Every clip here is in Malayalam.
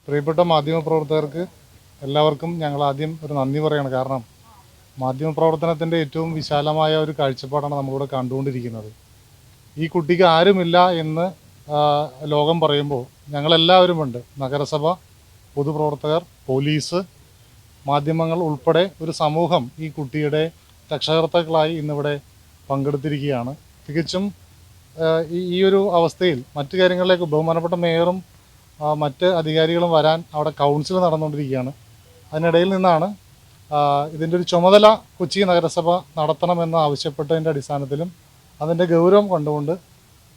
പ്രിയപ്പെട്ട മാധ്യമപ്രവർത്തകർക്ക് എല്ലാവർക്കും ഞങ്ങൾ ആദ്യം ഒരു നന്ദി പറയണം. കാരണം മാധ്യമപ്രവർത്തനത്തിൻ്റെ ഏറ്റവും വിശാലമായ ഒരു കാഴ്ചപ്പാടാണ് നമ്മളിവിടെ കണ്ടുകൊണ്ടിരിക്കുന്നത്. ഈ കുട്ടിക്ക് ആരുമില്ല എന്ന് ലോകം പറയുമ്പോൾ ഞങ്ങളെല്ലാവരുമുണ്ട്. നഗരസഭ, പൊതുപ്രവർത്തകർ, പോലീസ്, മാധ്യമങ്ങൾ ഉൾപ്പെടെ ഒരു സമൂഹം ഈ കുട്ടിയുടെ രക്ഷകർത്താക്കളായി ഇന്നിവിടെ പങ്കെടുത്തിരിക്കുകയാണ്. തികച്ചും ഈ ഒരു അവസ്ഥയിൽ മറ്റു കാര്യങ്ങളിലേക്ക് ബഹുമാനപ്പെട്ട മേയറും മറ്റ് അധികാരികളും വരാൻ അവിടെ കൗൺസിൽ നടന്നുകൊണ്ടിരിക്കുകയാണ്. അതിനിടയിൽ നിന്നാണ് ഇതിൻ്റെ ഒരു ചുമതല കൊച്ചി നഗരസഭ നടത്തണമെന്ന് ആവശ്യപ്പെട്ടതിൻ്റെ അടിസ്ഥാനത്തിലും അതിൻ്റെ ഗൗരവം കണ്ടുകൊണ്ട്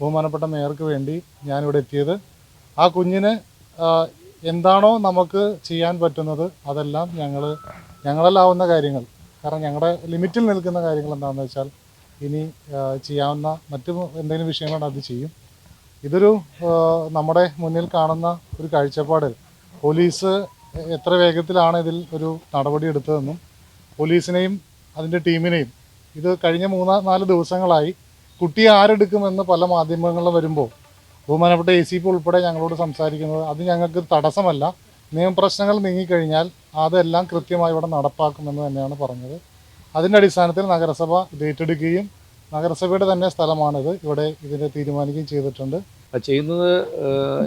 ബഹുമാനപ്പെട്ട മേയർക്ക് വേണ്ടി ഞാനിവിടെ എത്തിയത്. ആ കുഞ്ഞിന് എന്താണോ നമുക്ക് ചെയ്യാൻ പറ്റുന്നത് അതെല്ലാം ഞങ്ങളെല്ലാവുന്ന കാര്യങ്ങൾ, കാരണം ഞങ്ങളുടെ ലിമിറ്റിൽ നിൽക്കുന്ന കാര്യങ്ങൾ എന്താണെന്ന് വെച്ചാൽ ഇനി ചെയ്യാവുന്ന മറ്റു എന്തെങ്കിലും വിഷയങ്ങളുണ്ട് അത് ചെയ്യും. ഇതൊരു നമ്മുടെ മുന്നിൽ കാണുന്ന ഒരു കാഴ്ചപ്പാട് പോലീസ് എത്ര വേഗത്തിലാണ് ഇതിൽ ഒരു നടപടി എടുത്തതെന്നും പോലീസിനെയും അതിൻ്റെ ടീമിനെയും ഇത് കഴിഞ്ഞ 3-4 ദിവസങ്ങളായി കുട്ടിയെ ആരെടുക്കുമെന്ന് പല മാധ്യമങ്ങളിലും വരുമ്പോൾ ബഹുമാനപ്പെട്ട ACP ഉൾപ്പെടെ ഞങ്ങളോട് സംസാരിക്കുന്നത് അത് ഞങ്ങൾക്ക് തടസ്സമല്ല, നിയമപ്രശ്നങ്ങൾ നീങ്ങിക്കഴിഞ്ഞാൽ അതെല്ലാം കൃത്യമായി ഇവിടെ നടപ്പാക്കുമെന്ന് തന്നെയാണ് പറഞ്ഞത്. അതിൻ്റെ അടിസ്ഥാനത്തിൽ നഗരസഭ ഇത് ഏറ്റെടുക്കുകയും നഗരസഭയുടെ തന്നെ സ്ഥലമാണിത്, ഇവിടെ ഇതിനെ തീരുമാനിക്കുകയും ചെയ്തിട്ടുണ്ട്. ചെയ്യുന്നത്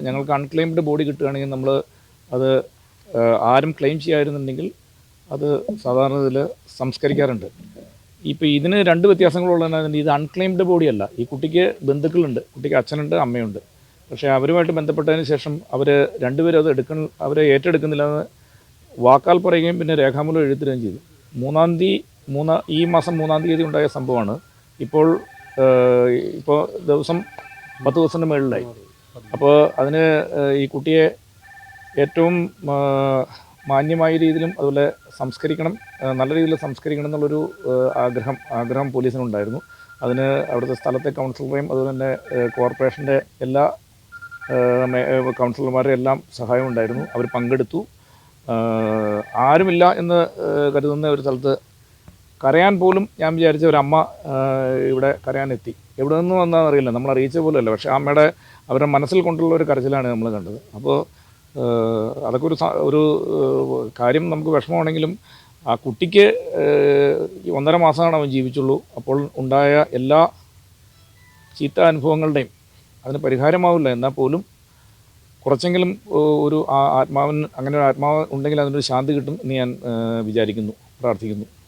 ഞങ്ങൾക്ക് അൺക്ലെയിംഡ് ബോഡി കിട്ടുകയാണെങ്കിൽ നമ്മൾ അത് ആരും ക്ലെയിം ചെയ്യാതിരുന്നുണ്ടെങ്കിൽ അത് സാധാരണ ഇതിൽ സംസ്കരിക്കാറുണ്ട്. ഇപ്പോൾ ഇതിന് 2 വ്യത്യാസങ്ങളുള്ളതെന്ന് ഇത് അൺക്ലെയിംഡ് ബോഡിയല്ല. ഈ കുട്ടിക്ക് ബന്ധുക്കളുണ്ട്, കുട്ടിക്ക് അച്ഛനുണ്ട്, അമ്മയുണ്ട്. പക്ഷേ അവരുമായിട്ട് ബന്ധപ്പെട്ടതിന് ശേഷം അവർ രണ്ടുപേരും അത് അവരെ ഏറ്റെടുക്കുന്നില്ല എന്ന് വാക്കാൽ പറയുകയും പിന്നെ രേഖാമൂലം എഴുതുകയും ചെയ്തു. ഈ മാസം 3-ാം തീയതി ഉണ്ടായ സംഭവമാണ്. ഇപ്പോൾ ദിവസം 10 ദിവസത്തിൻ്റെ മുകളിലായി. അപ്പോൾ അതിന് ഈ കുട്ടിയെ ഏറ്റവും മാന്യമായ രീതിയിലും അതുപോലെ സംസ്കരിക്കണം, നല്ല രീതിയിൽ സംസ്കരിക്കണം എന്നുള്ളൊരു ആഗ്രഹം പോലീസിനുണ്ടായിരുന്നു. അതിന് അവിടുത്തെ സ്ഥലത്തെ കൗൺസിലറേയും അതുപോലെ തന്നെ കോർപ്പറേഷൻ്റെ എല്ലാ കൗൺസിലർമാരുടെ എല്ലാം സഹായം ഉണ്ടായിരുന്നു. അവർ പങ്കെടുത്തു. ആരുമില്ല എന്ന് കരുതുന്ന ഒരു സ്ഥലത്ത് കരയാൻ പോലും ഞാൻ വിചാരിച്ച ഒരു ഇവിടെ കരയാനെത്തി. എവിടെ നിന്ന് വന്നതെന്ന് അറിയില്ല, നമ്മൾ അറിയിച്ച പോലുമല്ല. പക്ഷേ അവരുടെ മനസ്സിൽ കൊണ്ടുള്ള ഒരു കരച്ചിലാണ് നമ്മൾ കണ്ടത്. അപ്പോൾ അതൊക്കെ ഒരു കാര്യം നമുക്ക് വിഷമമാണെങ്കിലും ആ കുട്ടിക്ക് 1.5 മാസമാണ് അവൻ ജീവിച്ചുള്ളൂ. അപ്പോൾ ഉണ്ടായ എല്ലാ ചീത്ത അനുഭവങ്ങളുടെയും അതിന് പരിഹാരമാവില്ല, എന്നാൽ പോലും കുറച്ചെങ്കിലും ഒരു അങ്ങനെ ഒരു ആത്മാവ് ഉണ്ടെങ്കിൽ അതിനൊരു ശാന്തി കിട്ടും എന്ന് ഞാൻ വിചാരിക്കുന്നു, പ്രാർത്ഥിക്കുന്നു.